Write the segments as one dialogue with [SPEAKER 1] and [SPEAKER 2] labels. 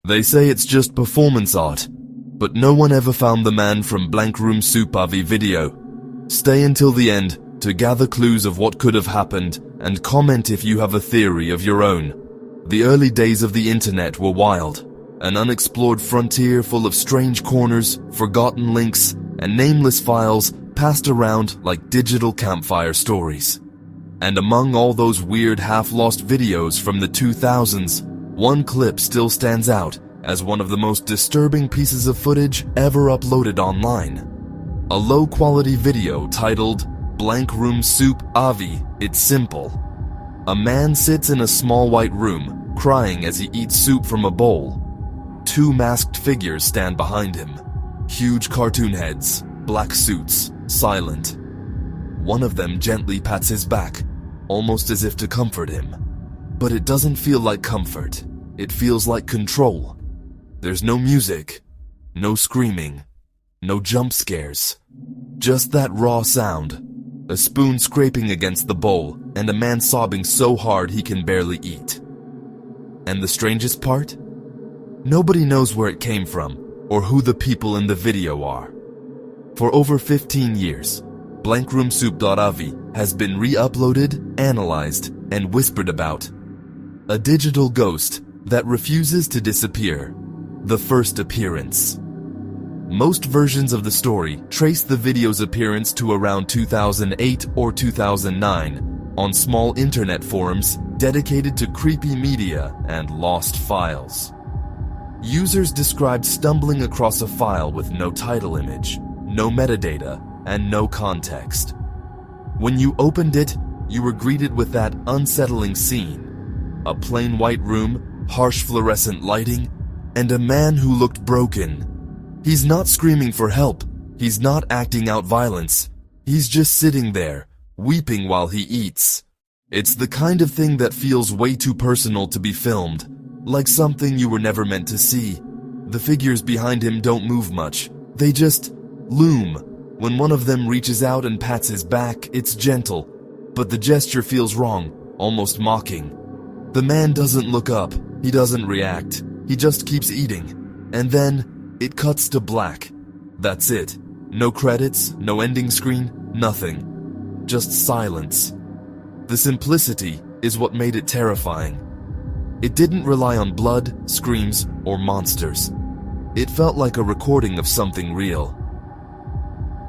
[SPEAKER 1] They say it's just performance art, but no one ever found the man from Blank Room Soup.avi video. Stay until the end to gather clues of what could have happened and comment if you have a theory of your own. The early days of the internet were wild, an unexplored frontier full of strange corners, forgotten links, and nameless files passed around like digital campfire stories. And among all those weird half-lost videos from the 2000s, one clip still stands out as one of the most disturbing pieces of footage ever uploaded online. A low-quality video titled Blank Room Soup.avi. It's simple. A man sits in a small white room, crying as he eats soup from a bowl. Two masked figures stand behind him. Huge cartoon heads, black suits, silent. One of them gently pats his back, almost as if to comfort him. But it doesn't feel like comfort. It feels like control. There's no music, no screaming, no jump scares. Just that raw sound. A spoon scraping against the bowl, and a man sobbing so hard he can barely eat. And the strangest part? Nobody knows where it came from, or who the people in the video are. For over 15 years, Blank Room Soup.avi has been re-uploaded, analyzed, and whispered about. A digital ghost that refuses to disappear. The first appearance. Most versions of the story trace the video's appearance to around 2008 or 2009 on small internet forums dedicated to creepy media and lost files. Users described stumbling across a file with no title image, no metadata, and no context. When you opened it, you were greeted with that unsettling scene. A plain white room, harsh fluorescent lighting, and a man who looked broken. He's not screaming for help. He's not acting out violence. He's just sitting there, weeping while he eats. It's the kind of thing that feels way too personal to be filmed, like something you were never meant to see. The figures behind him don't move much. They just loom. When one of them reaches out and pats his back, it's gentle, but the gesture feels wrong, almost mocking. The man doesn't look up. He doesn't react. He just keeps eating. And then it cuts to black. That's it. No credits, no ending screen, nothing. Just silence. The simplicity is what made it terrifying. It didn't rely on blood, screams, or monsters. It felt like a recording of something real.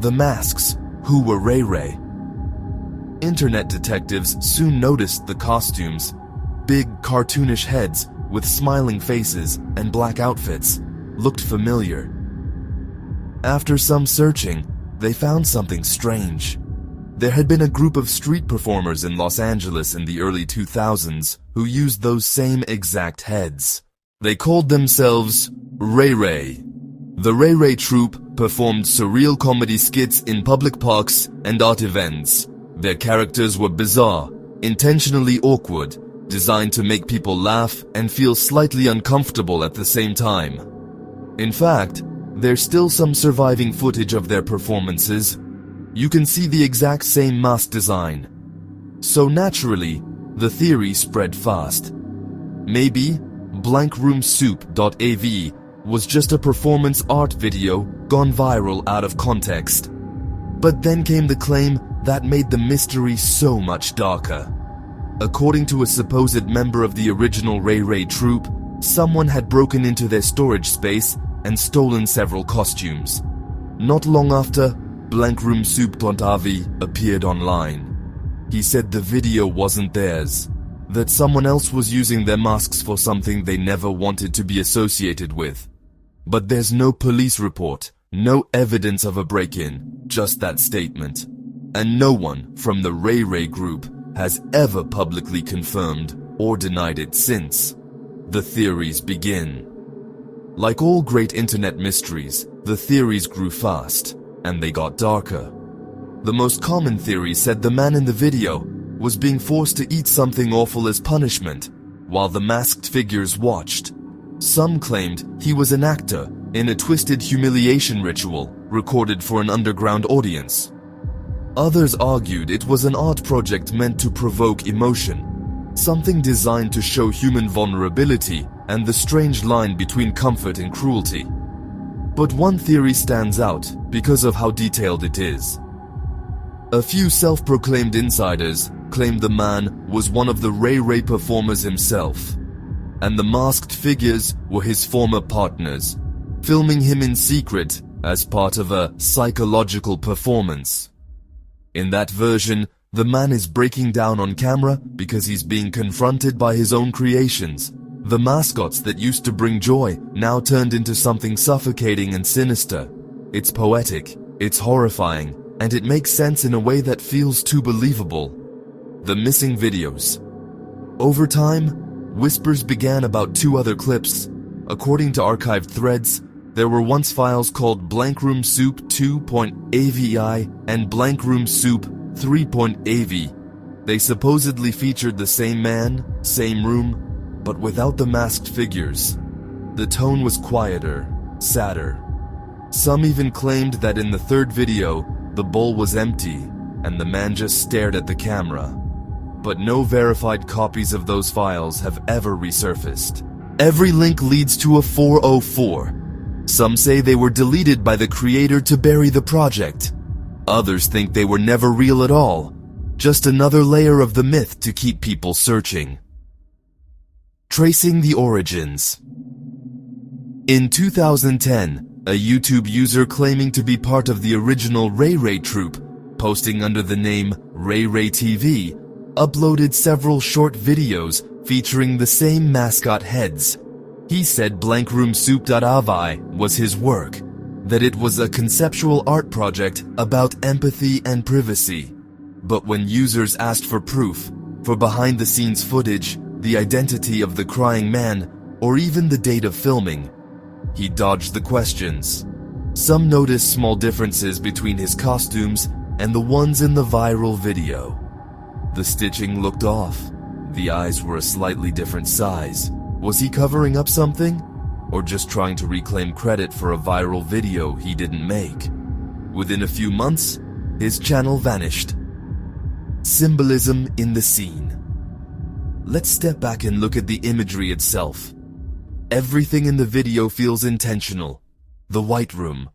[SPEAKER 1] The masks. Who were RayRay? Internet detectives soon noticed the costumes. Big, cartoonish heads with smiling faces and black outfits looked familiar. After some searching, they found something strange. There had been a group of street performers in Los Angeles in the early 2000s who used those same exact heads. They called themselves RayRay. The RayRay troupe performed surreal comedy skits in public parks and art events. Their characters were bizarre, intentionally awkward, designed to make people laugh and feel slightly uncomfortable at the same time. In fact, there's still some surviving footage of their performances. You can see the exact same mask design. So naturally, the theory spread fast. Maybe Blank Room Soup.avi was just a performance art video gone viral out of context. But then came the claim that made the mystery so much darker. According to a supposed member of the original RayRay troupe, someone had broken into their storage space and stolen several costumes. Not long after, Blank Room Soup.avi appeared online. He said the video wasn't theirs, that someone else was using their masks for something they never wanted to be associated with. But there's no police report, no evidence of a break-in, just that statement. And no one from the RayRay group has ever publicly confirmed or denied it since. The theories begin. Like all great internet mysteries, the theories grew fast, and they got darker. The most common theory said the man in the video was being forced to eat something awful as punishment, while the masked figures watched. Some claimed he was an actor in a twisted humiliation ritual recorded for an underground audience. Others argued it was an art project meant to provoke emotion, something designed to show human vulnerability and the strange line between comfort and cruelty. But one theory stands out because of how detailed it is. A few self-proclaimed insiders claim the man was one of the RayRay performers himself, and the masked figures were his former partners, filming him in secret as part of a psychological performance. In that version, the man is breaking down on camera because he's being confronted by his own creations. The mascots that used to bring joy now turned into something suffocating and sinister. It's poetic, it's horrifying, and it makes sense in a way that feels too believable. The missing videos. Over time, whispers began about 2 other clips. According to archived threads, there were once files called Blank Room Soup.avi and Blank Room Soup.3.av. They supposedly featured the same man, same room, but without the masked figures. The tone was quieter, sadder. Some even claimed that in the 3rd video, the bowl was empty and the man just stared at the camera. But no verified copies of those files have ever resurfaced. Every link leads to a 404. Some say they were deleted by the creator to bury the project. Others think they were never real at all, just another layer of the myth to keep people searching. Tracing the origins. In 2010, a YouTube user claiming to be part of the original RayRay troupe, posting under the name RayRay TV, uploaded several short videos featuring the same mascot heads. He said Blank Room Soup.avi was his work, that it was a conceptual art project about empathy and privacy. But when users asked for proof, for behind-the-scenes footage, the identity of the crying man, or even the date of filming, he dodged the questions. Some noticed small differences between his costumes and the ones in the viral video. The stitching looked off. The eyes were a slightly different size. Was he covering up something? Or just trying to reclaim credit for a viral video he didn't make? Within a few months, his channel vanished. Symbolism in the scene. Let's step back and look at the imagery itself. Everything in the video feels intentional. The white room.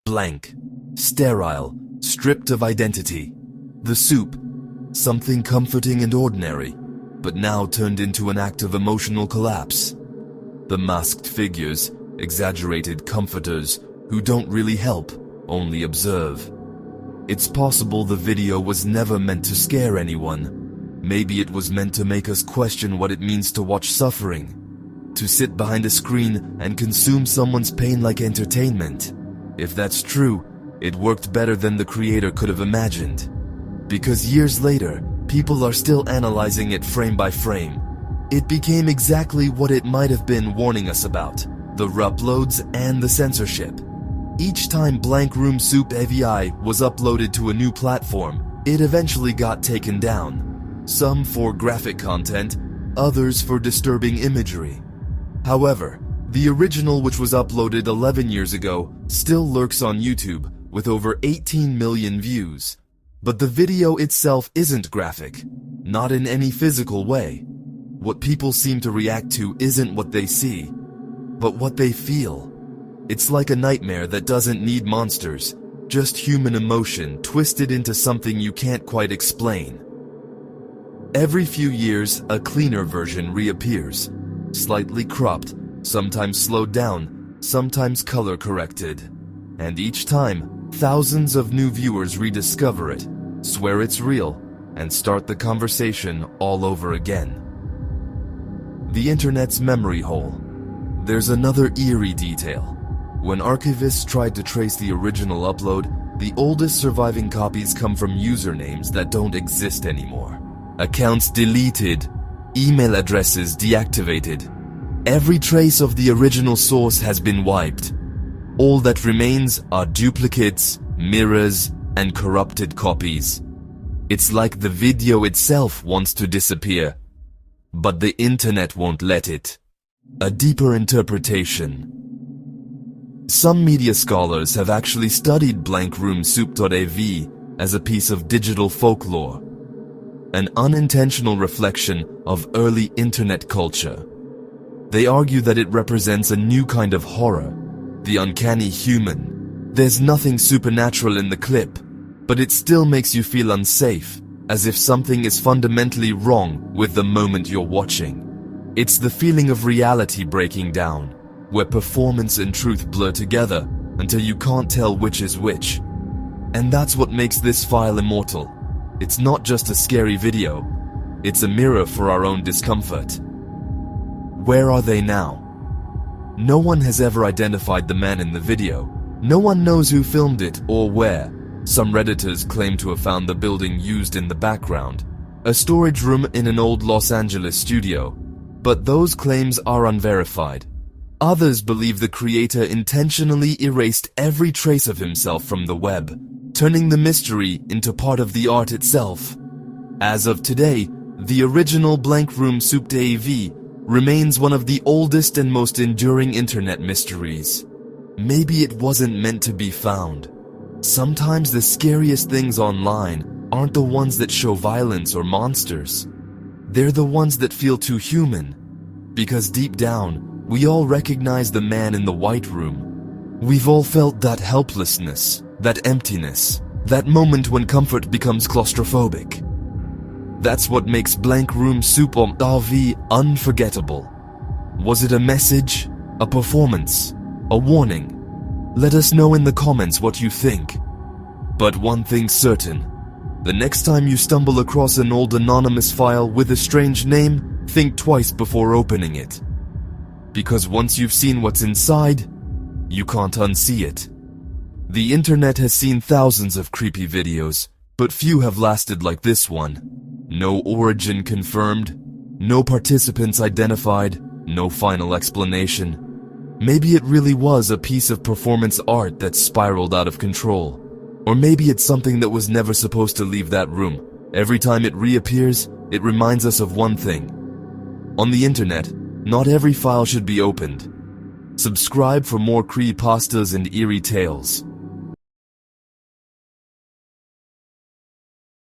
[SPEAKER 1] Blank. Sterile. Stripped of identity. The soup. Something comforting and ordinary, but now turned into an act of emotional collapse. The masked figures. Exaggerated comforters who don't really help, only observe. It's possible the video was never meant to scare anyone. Maybe it was meant to make us question what it means to watch suffering, to sit behind a screen and consume someone's pain like entertainment. If that's true, it worked better than the creator could have imagined. Because years later, people are still analyzing it frame by frame. It became exactly what it might have been warning us about: the uploads and the censorship. Each time Blank Room Soup.avi was uploaded to a new platform, it eventually got taken down. Some for graphic content, others for disturbing imagery. However, the original, which was uploaded 11 years ago, still lurks on YouTube with over 18 million views. But the video itself isn't graphic, not in any physical way. What people seem to react to isn't what they see, but what they feel. It's like a nightmare that doesn't need monsters, just human emotion twisted into something you can't quite explain. Every few years, a cleaner version reappears, slightly cropped, sometimes slowed down, sometimes color corrected. And each time, thousands of new viewers rediscover it, swear it's real, and start the conversation all over again. The internet's memory hole. There's another eerie detail. When archivists tried to trace the original upload, the oldest surviving copies come from usernames that don't exist anymore. Accounts deleted, email addresses deactivated. Every trace of the original source has been wiped. All that remains are duplicates, mirrors, and corrupted copies. It's like the video itself wants to disappear, but the internet won't let it. A deeper interpretation. Some media scholars have actually studied Blank Room Soup.avi as a piece of digital folklore, an unintentional reflection of early internet culture. They argue that it represents a new kind of horror, the uncanny human. There's nothing supernatural in the clip, but it still makes you feel unsafe, as if something is fundamentally wrong with the moment you're watching. It's the feeling of reality breaking down, where performance and truth blur together until you can't tell which is which. And that's what makes this file immortal. It's not just a scary video, it's a mirror for our own discomfort. Where are they now? No one has ever identified the man in the video. No one knows who filmed it or where. Some Redditors claim to have found the building used in the background, a storage room in an old Los Angeles studio, but those claims are unverified. Others believe the creator intentionally erased every trace of himself from the web, turning the mystery into part of the art itself. As of today, the original Blank Room Soup.avi remains one of the oldest and most enduring internet mysteries. Maybe it wasn't meant to be found. Sometimes the scariest things online aren't the ones that show violence or monsters. They're the ones that feel too human. Because deep down, we all recognize the man in the white room. We've all felt that helplessness, that emptiness, that moment when comfort becomes claustrophobic. That's what makes Blank Room Soup.avi unforgettable. Was it a message, a performance, a warning? Let us know in the comments what you think. But one thing's certain, the next time you stumble across an old anonymous file with a strange name, think twice before opening it. Because once you've seen what's inside, you can't unsee it. The internet has seen thousands of creepy videos, but few have lasted like this one. No origin confirmed, no participants identified, no final explanation. Maybe it really was a piece of performance art that spiraled out of control. Or maybe it's something that was never supposed to leave that room. Every time it reappears, it reminds us of one thing. On the internet, not every file should be opened. Subscribe for more creepypastas and eerie tales.